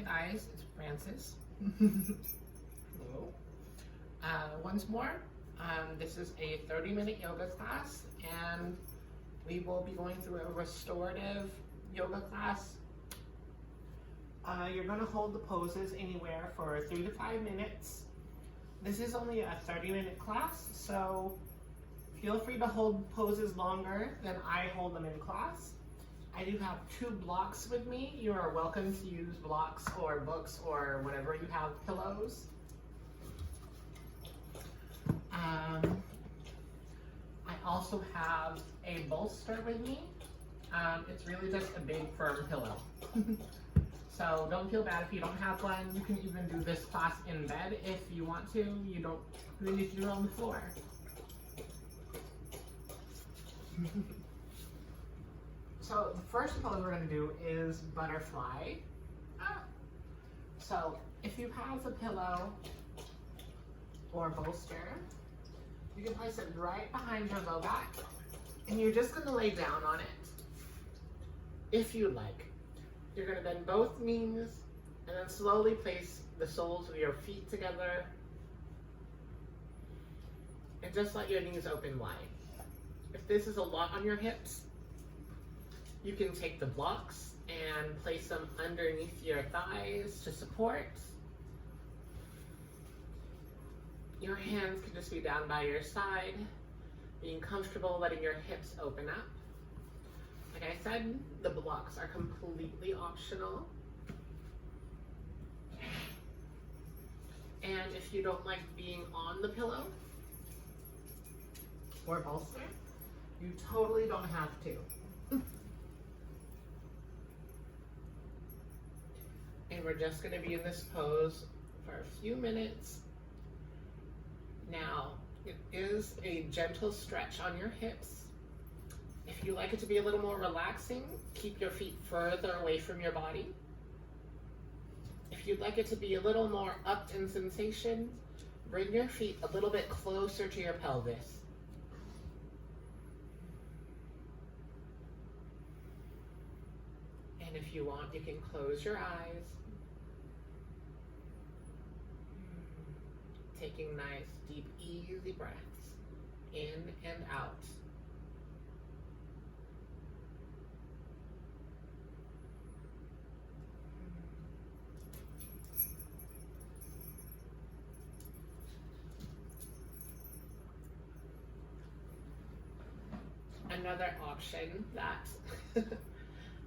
guys, it's Francis. Hello. Once more, this is a 30-minute yoga class, and we will be going through a restorative yoga class. You're going to hold the poses anywhere for 3 to 5 minutes. This is only a 30-minute class, so feel free to hold poses longer than I hold them in class. I do have 2 blocks with me. You are welcome to use blocks or books or whatever you have, pillows. I also have a bolster with me. It's really just a big firm pillow. So don't feel bad if you don't have one. You can even do this class in bed if you want to. You don't really need to do it on the floor. So the first pose we're going to do is butterfly. So if you have a pillow or bolster, you can place it right behind your low back, and you're just going to lay down on it, if you like. You're going to bend both knees and then slowly place the soles of your feet together, and just let your knees open wide. If this is a lot on your hips, you can take the blocks and place them underneath your thighs to support. Your hands can just be down by your side, being comfortable, letting your hips open up. Like I said, the blocks are completely optional. And if you don't like being on the pillow or bolster, you totally don't have to. And we're just going to be in this pose for a few minutes. Now, it is a gentle stretch on your hips. If you like it to be a little more relaxing, keep your feet further away from your body. If you'd like it to be a little more up in sensation, bring your feet a little bit closer to your pelvis. And if you want, you can close your eyes. Taking nice, deep, easy breaths in and out. Another option that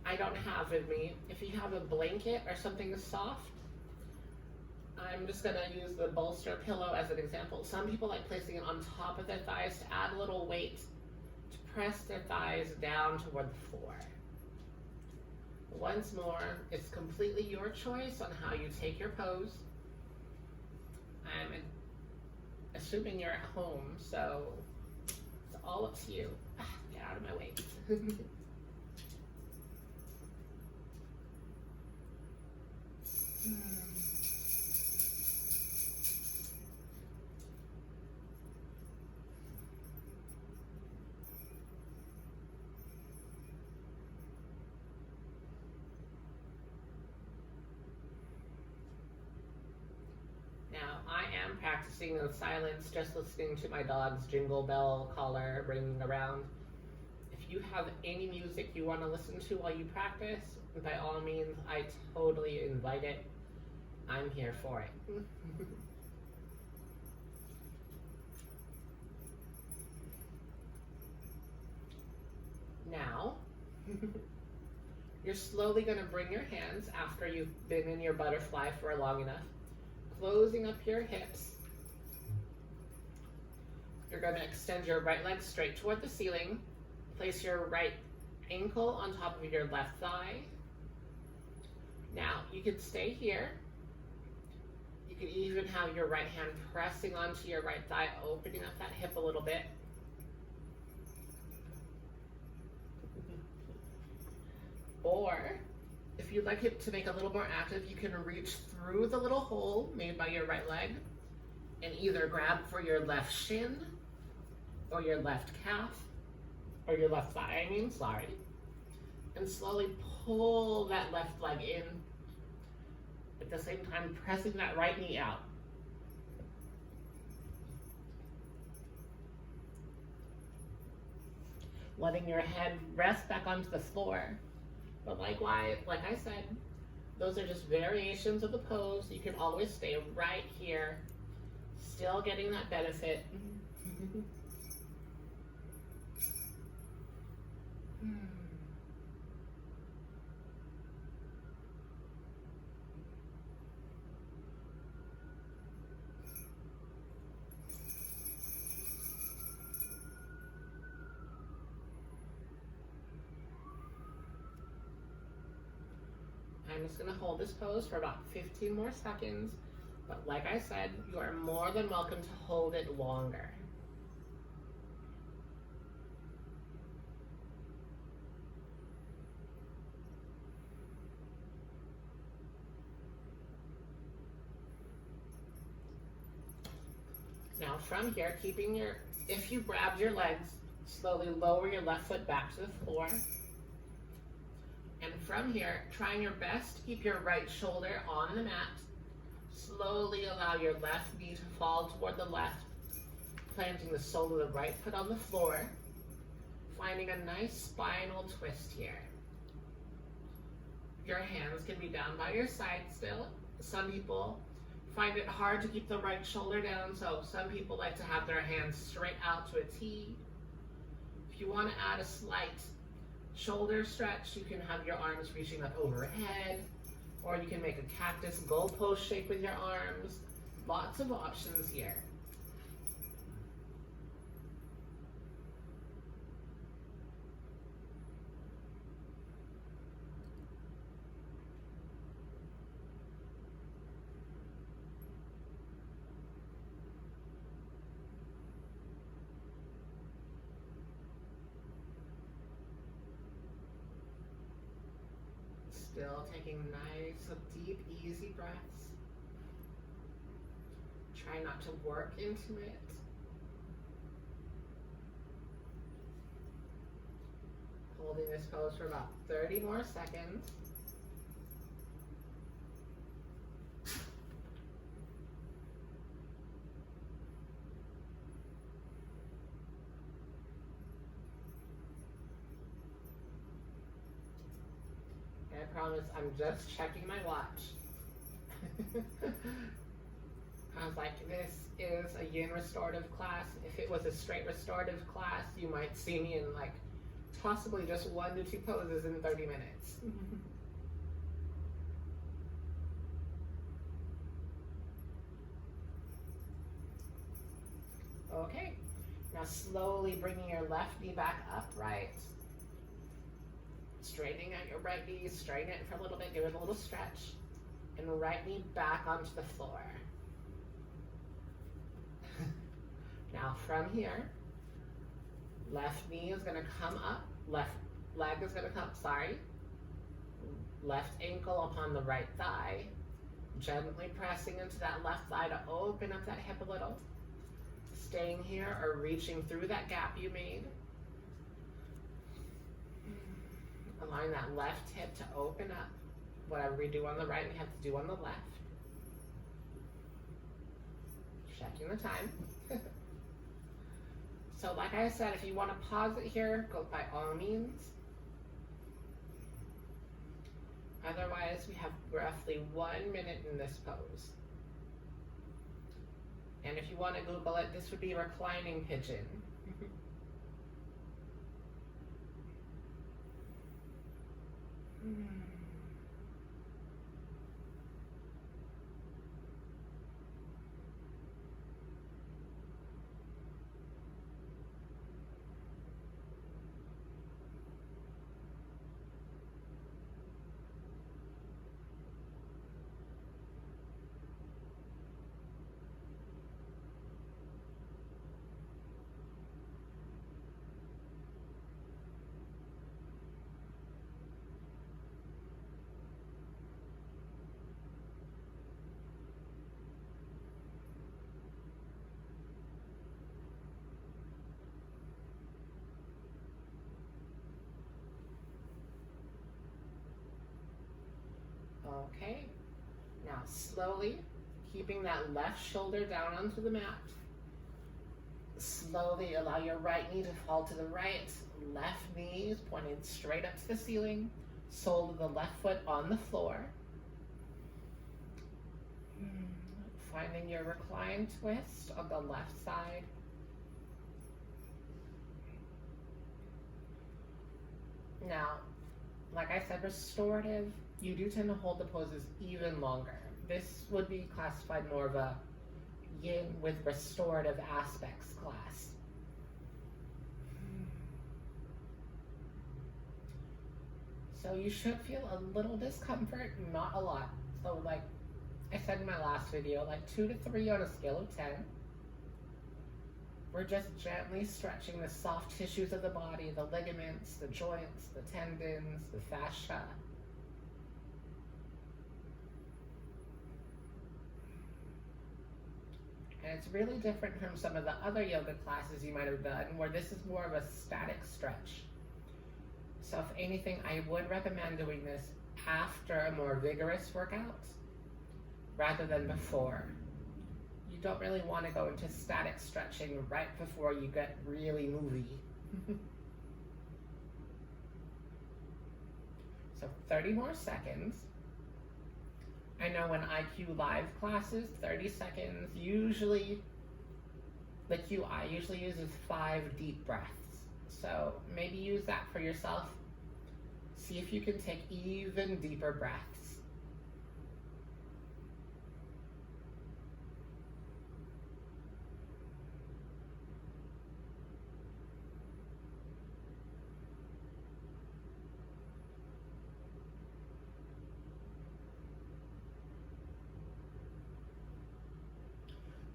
I don't have with me, if you have a blanket or something soft, I'm just going to use the bolster pillow as an example. Some people like placing it on top of their thighs to add a little weight to press their thighs down toward the floor. Once more, it's completely your choice on how you take your pose. I'm assuming you're at home, so it's all up to you. Get out of my way. Now, I am practicing in silence, just listening to my dog's jingle bell collar ringing around. If you have any music you want to listen to while you practice, by all means, I totally invite it. I'm here for it. Now, you're slowly going to bring your hands, after you've been in your butterfly for long enough, closing up your hips. You're going to extend your right leg straight toward the ceiling. Place your right ankle on top of your left thigh. Now, you can stay here. You can even have your right hand pressing onto your right thigh, opening up that hip a little bit. Or, if you'd like it to make a little more active, you can reach through the little hole made by your right leg and either grab for your left shin or your left calf, or your left thigh, and slowly pull that left leg in At the same time, pressing that right knee out. Letting your head rest back onto the floor. But likewise, like I said, those are just variations of the pose. You can always stay right here, still getting that benefit. I'm just going to hold this pose for about 15 more seconds, but like I said, you are more than welcome to hold it longer. Now from here, if you grabbed your legs, slowly lower your left foot back to the floor. And from here, trying your best to keep your right shoulder on the mat. Slowly allow your left knee to fall toward the left, planting the sole of the right foot on the floor, finding a nice spinal twist here. Your hands can be down by your side still. Some people find it hard to keep the right shoulder down, so some people like to have their hands straight out to a T. If you want to add a slight shoulder stretch, you can have your arms reaching up overhead, or you can make a cactus goalpost shape with your arms. Lots of options here. Still taking nice, deep, easy breaths. Try not to work into it. Holding this pose for about 30 more seconds. I promise I'm just checking my watch. I was like, this is a yin restorative class. If it was a straight restorative class, you might see me in like possibly just 1 to 2 poses in 30 minutes. Okay, now slowly bringing your left knee back upright. Straightening out your right knee, straighten it for a little bit, give it a little stretch, and right knee back onto the floor. Now from here, left knee is gonna come up, left leg is gonna come, left ankle upon the right thigh, gently pressing into that left thigh to open up that hip a little, staying here or reaching through that gap you made. Allowing that left hip to open up. Whatever we do on the right, we have to do on the left. Checking the time. So like I said, if you want to pause it here, go by all means. Otherwise, we have roughly 1 minute in this pose. And if you want to Google it, this would be reclining pigeon. Okay, now slowly, keeping that left shoulder down onto the mat. Slowly allow your right knee to fall to the right. Left knee is pointing straight up to the ceiling. Sole of the left foot on the floor. Finding your recline twist on the left side. Now, like I said, restorative, you do tend to hold the poses even longer. This would be classified more of a yin with restorative aspects class. So you should feel a little discomfort, not a lot. So like I said in my last video, like 2 to 3 on a scale of 10. We're just gently stretching the soft tissues of the body, the ligaments, the joints, the tendons, the fascia. And it's really different from some of the other yoga classes you might have done, where this is more of a static stretch. So if anything, I would recommend doing this after a more vigorous workout rather than before. You don't really want to go into static stretching right before you get really movie. So 30 more seconds. I know when I cue live classes, 30 seconds, usually, the cue I usually use is 5 deep breaths. So maybe use that for yourself. See if you can take even deeper breaths.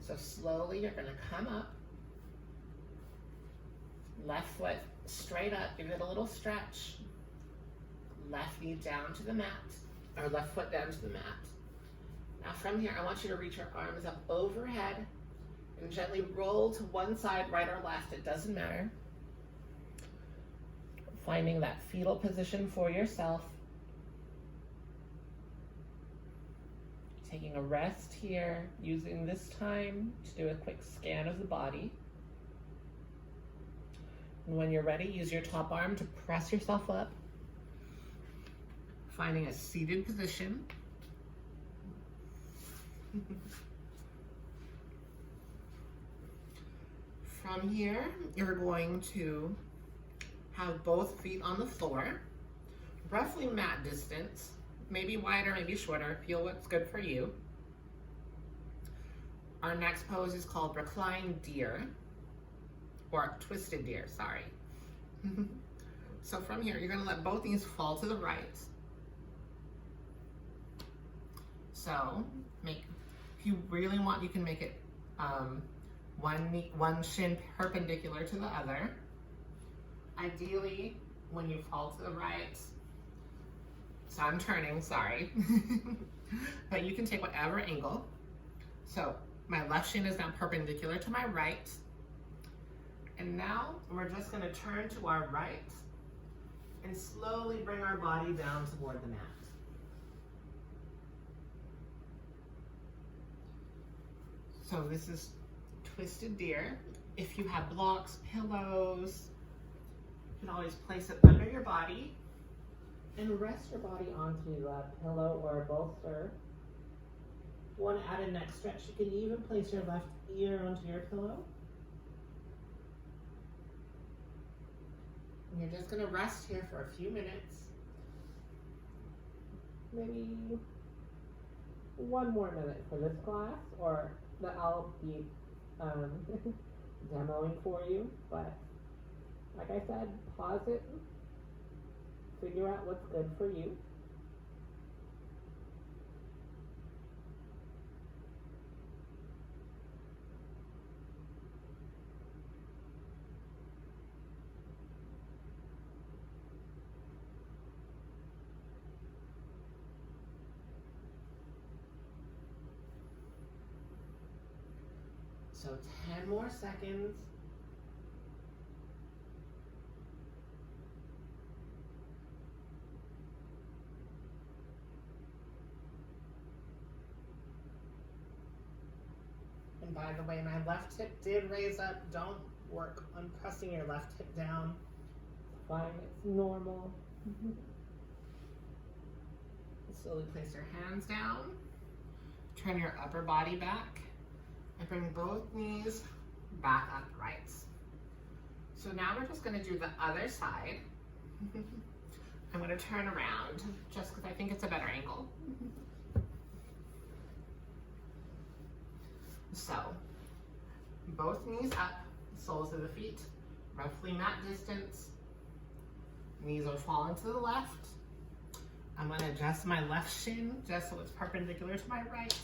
So slowly you're going to come up, left foot straight up, give it a little stretch, left knee down to the mat, or left foot down to the mat. Now from here, I want you to reach your arms up overhead and gently roll to one side, right or left, it doesn't matter. Finding that fetal position for yourself. Taking a rest here, using this time to do a quick scan of the body. And when you're ready, use your top arm to press yourself up. Finding a seated position. From here, you're going to have both feet on the floor, roughly mat distance. Maybe wider, maybe shorter. Feel what's good for you. Our next pose is called Reclining Deer, or Twisted Deer, sorry. So from here, you're gonna let both knees fall to the right. So, if you really want, you can make it one shin perpendicular to the other. Ideally, when you fall to the right, so I'm turning, sorry. But you can take whatever angle. So my left shin is now perpendicular to my right. And now we're just gonna turn to our right and slowly bring our body down toward the mat. So this is Twisted Deer. If you have blocks, pillows, you can always place it under your body and rest your body onto a pillow or a bolster. If you want to add a neck stretch, you can even place your left ear onto your pillow. And you're just going to rest here for a few minutes. Maybe 1 more minute for this class, or that I'll be demoing for you. But like I said, pause it. Figure out what's good for you. So 10 more seconds. By the way, my left hip did raise up. Don't work on pressing your left hip down. Fine, it's normal. Slowly place your hands down. Turn your upper body back and bring both knees back upright. So now we're just going to do the other side. I'm going to turn around just because I think it's a better angle. So, both knees up, soles of the feet, roughly mat distance. Knees are falling to the left. I'm going to adjust my left shin just so it's perpendicular to my right.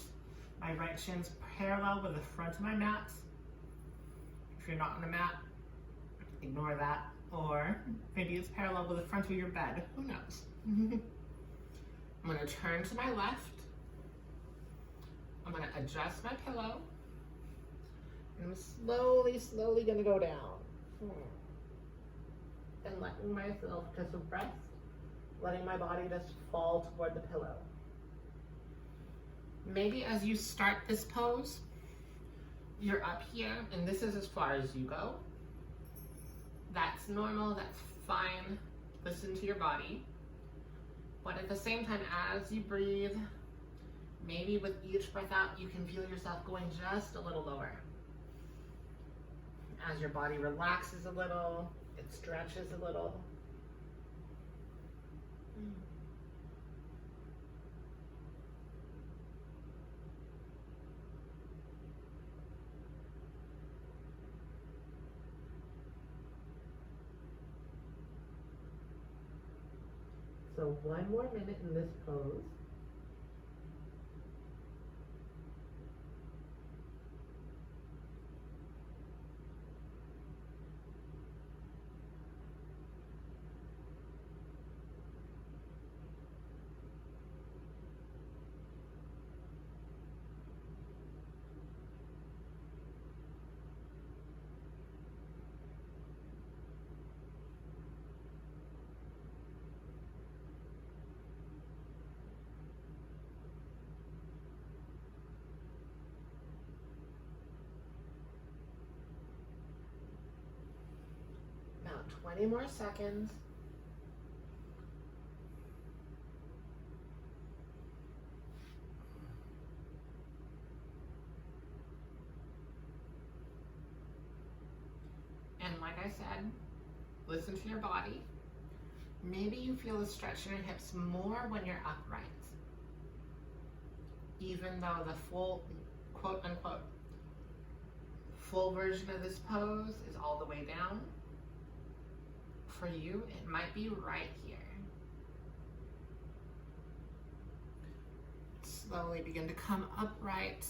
My right shin's parallel with the front of my mat. If you're not on a mat, ignore that. Or maybe it's parallel with the front of your bed. Who knows? I'm going to turn to my left. I'm going to adjust my pillow. And I'm slowly going to go down. And letting myself just rest. Letting my body just fall toward the pillow. Maybe as you start this pose, you're up here and this is as far as you go. That's normal, that's fine. Listen to your body. But at the same time, as you breathe, maybe with each breath out, you can feel yourself going just a little lower. As your body relaxes a little, it stretches a little. So 1 more minute in this pose. About 20 more seconds. And like I said, listen to your body. Maybe you feel a stretch in your hips more when you're upright. Even though the full, quote unquote, full version of this pose is all the way down. For you, it might be right here. Slowly begin to come upright.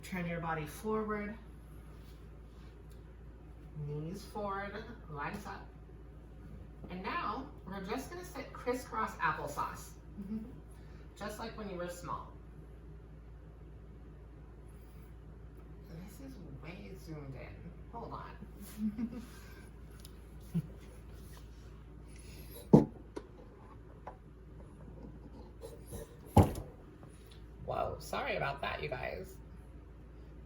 Turn your body forward. Knees forward, legs up. And now, we're just gonna sit crisscross applesauce. Just like when you were small. This is way zoomed in. Hold on. Whoa, sorry about that, you guys.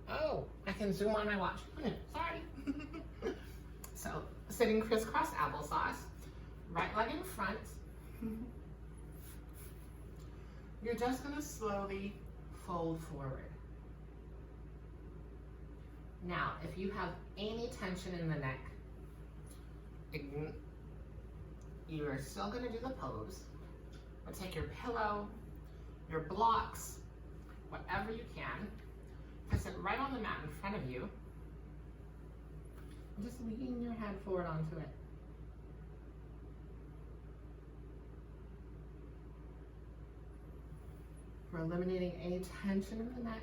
Oh, I can zoom on my watch. Sorry. So, sitting crisscross applesauce, right leg in front. You're just gonna slowly fold forward. Now, if you have any tension in the neck, you are still gonna do the pose, but take your pillow, your blocks, whatever you can, place it right on the mat in front of you, and just lean your head forward onto it. We're eliminating any tension in the neck.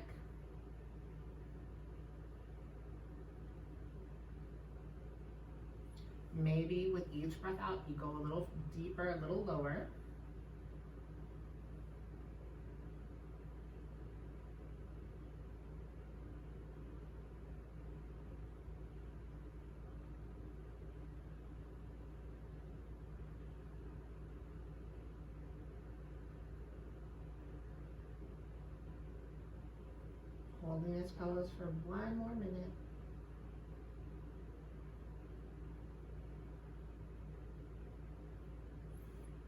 Maybe with each breath out, you go a little deeper, a little lower. Holding this pose for 1 more minute.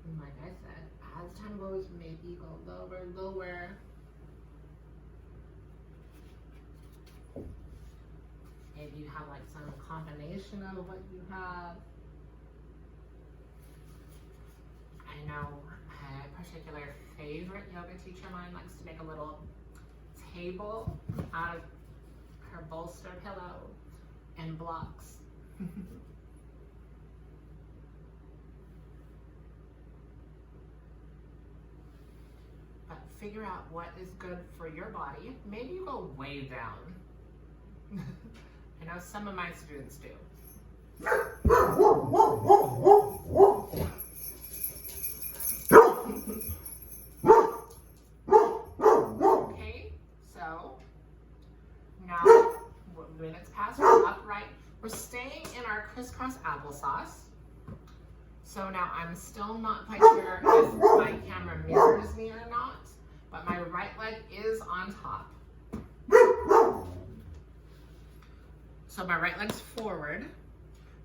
And like I said, as time goes, maybe go lower, lower. Maybe you have like some combination of what you have. I know a particular favorite yoga teacher of mine likes to make a little table out of her bolster pillow and blocks. But figure out what is good for your body. Maybe you go way down. I know some of my students do. Okay, so now minutes past, we're upright. We're staying in our crisscross applesauce. So now I'm still not quite sure if my camera mirrors me or not, but my right leg is on top. So my right leg's forward.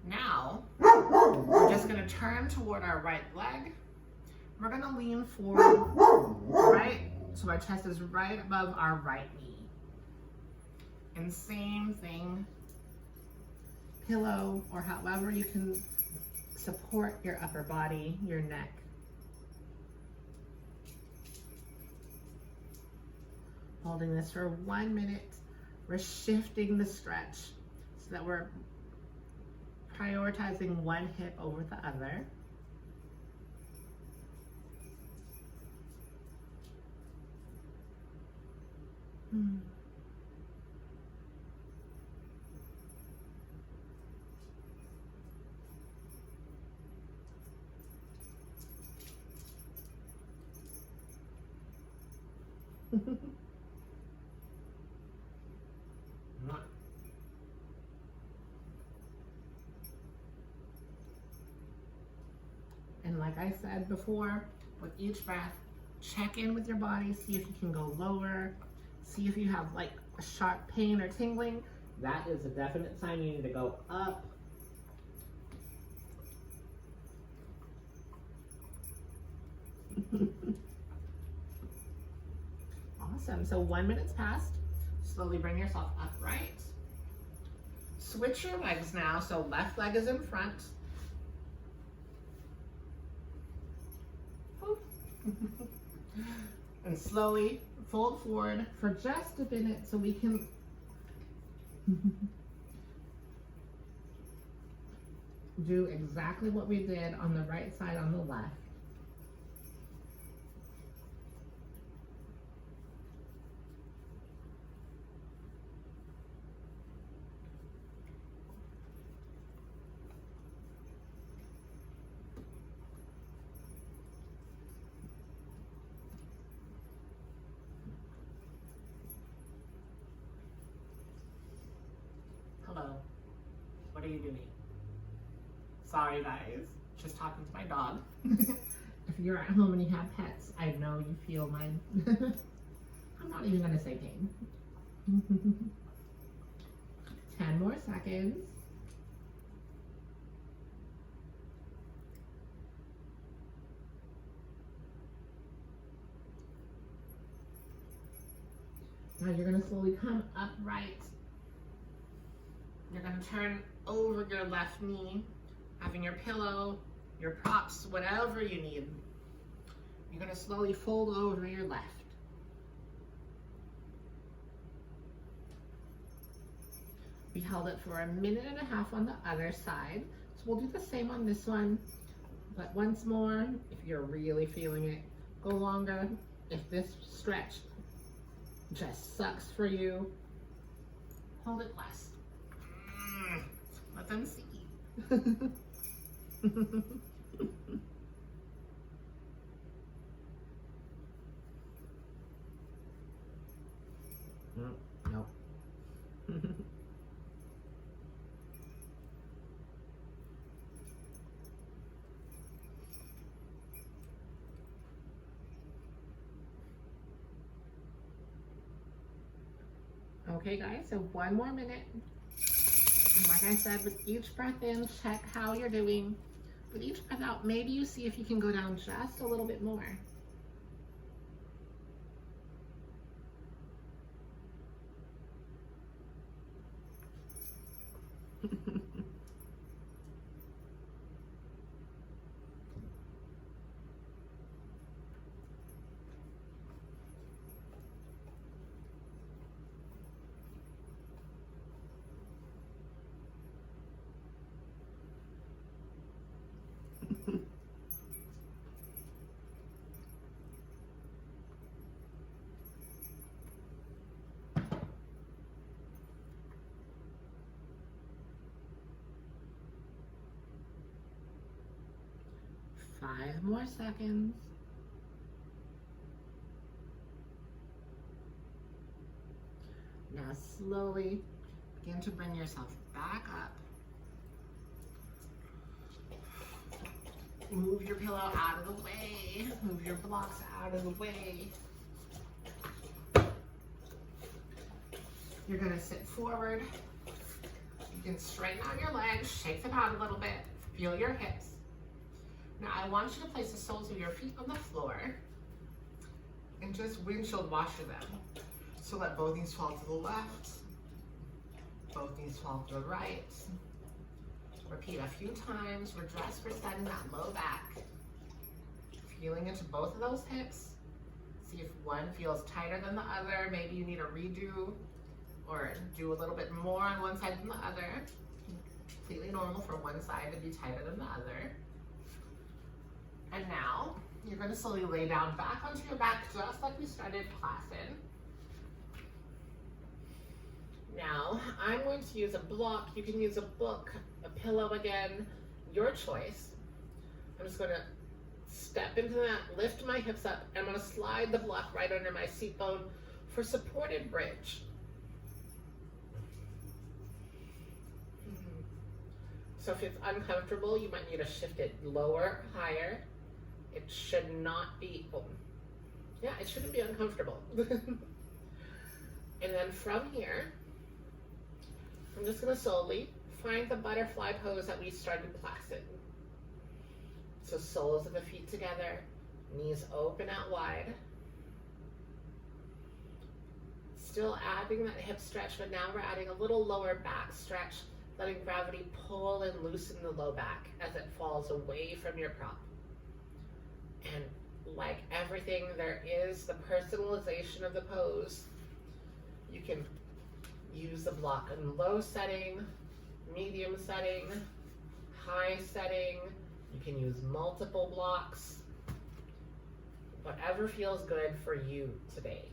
Now, we're just gonna turn toward our right leg. We're gonna lean forward, right? So our chest is right above our right knee. And same thing, pillow or however you can support your upper body, your neck. Holding this for 1 minute. We're shifting the stretch so that we're prioritizing one hip over the other. And like I said before, with each breath, check in with your body, see if you can go lower, see if you have like a sharp pain or tingling. That is a definite sign you need to go up. Awesome, so 1 minute's passed. Slowly bring yourself upright. Switch your legs now, so left leg is in front. And slowly fold forward for just a minute so we can do exactly what we did on the right side on the left. Hello, what are you doing? Sorry guys, just talking to my dog. If you're at home and you have pets, I know you feel mine. I'm not even gonna say pain. 10 more seconds. Now you're gonna slowly come upright. You're gonna turn over your left knee, having your pillow, your props, whatever you need. You're gonna slowly fold over your left. We held it for 1.5 minutes on the other side. So we'll do the same on this one, but once more, if you're really feeling it, go longer. If this stretch just sucks for you, hold it less. Let them see. Nope. Okay guys, so 1 more minute. And like I said, with each breath in, check how you're doing. With each breath out, maybe you see if you can go down just a little bit more. Five more seconds. Now slowly begin to bring yourself back up. Move your pillow out of the way. Move your blocks out of the way. You're gonna sit forward. You can straighten out your legs, shake them out a little bit, feel your hips. Now I want you to place the soles of your feet on the floor and just windshield washer them. So let both knees fall to the left, both knees fall to the right. Repeat a few times. We're just resetting that low back. Feeling into both of those hips. See if one feels tighter than the other. Maybe you need a redo or do a little bit more on one side than the other. Completely normal for one side to be tighter than the other. And now, you're going to slowly lay down back onto your back just like we started class in. Now, I'm going to use a block. You can use a book, a pillow again, your choice. I'm just going to step into that, lift my hips up, and I'm going to slide the block right under my seat bone for supported bridge. So if it's uncomfortable, you might need to shift it lower, higher. It should not be, it shouldn't be uncomfortable. And then from here, I'm just gonna slowly find the butterfly pose that we started class in. So soles of the feet together, knees open out wide. Still adding that hip stretch, but now we're adding a little lower back stretch, letting gravity pull and loosen the low back as it falls away from your prop. And like everything, there is the personalization of the pose. You can use the block in low setting, medium setting, high setting. You can use multiple blocks. Whatever feels good for you today.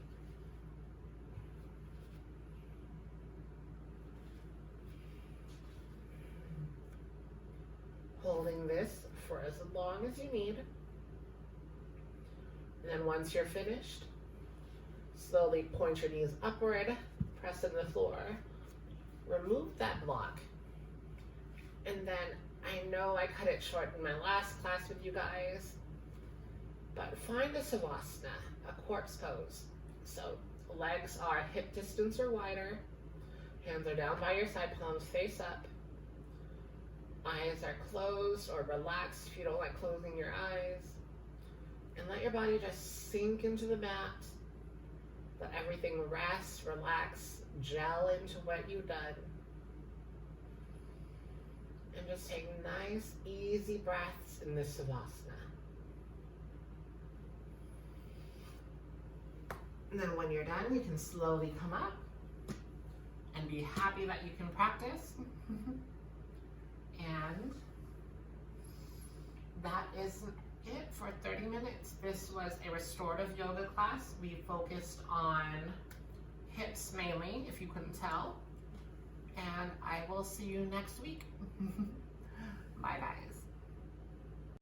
Holding this for as long as you need. And then once you're finished, slowly point your knees upward, press in the floor, remove that block. And then I know I cut it short in my last class with you guys, but find a Savasana, a corpse pose. So legs are hip distance or wider, hands are down by your side, palms face up, eyes are closed or relaxed if you don't like closing your eyes. And let your body just sink into the mat. Let everything rest, relax, gel into what you've done. And just take nice, easy breaths in this Savasana. And then when you're done, you can slowly come up and be happy that you can practice. And that is it for 30 minutes. This was a restorative yoga class. We focused on hips mainly, if you couldn't tell. And I will see you next week. Bye guys.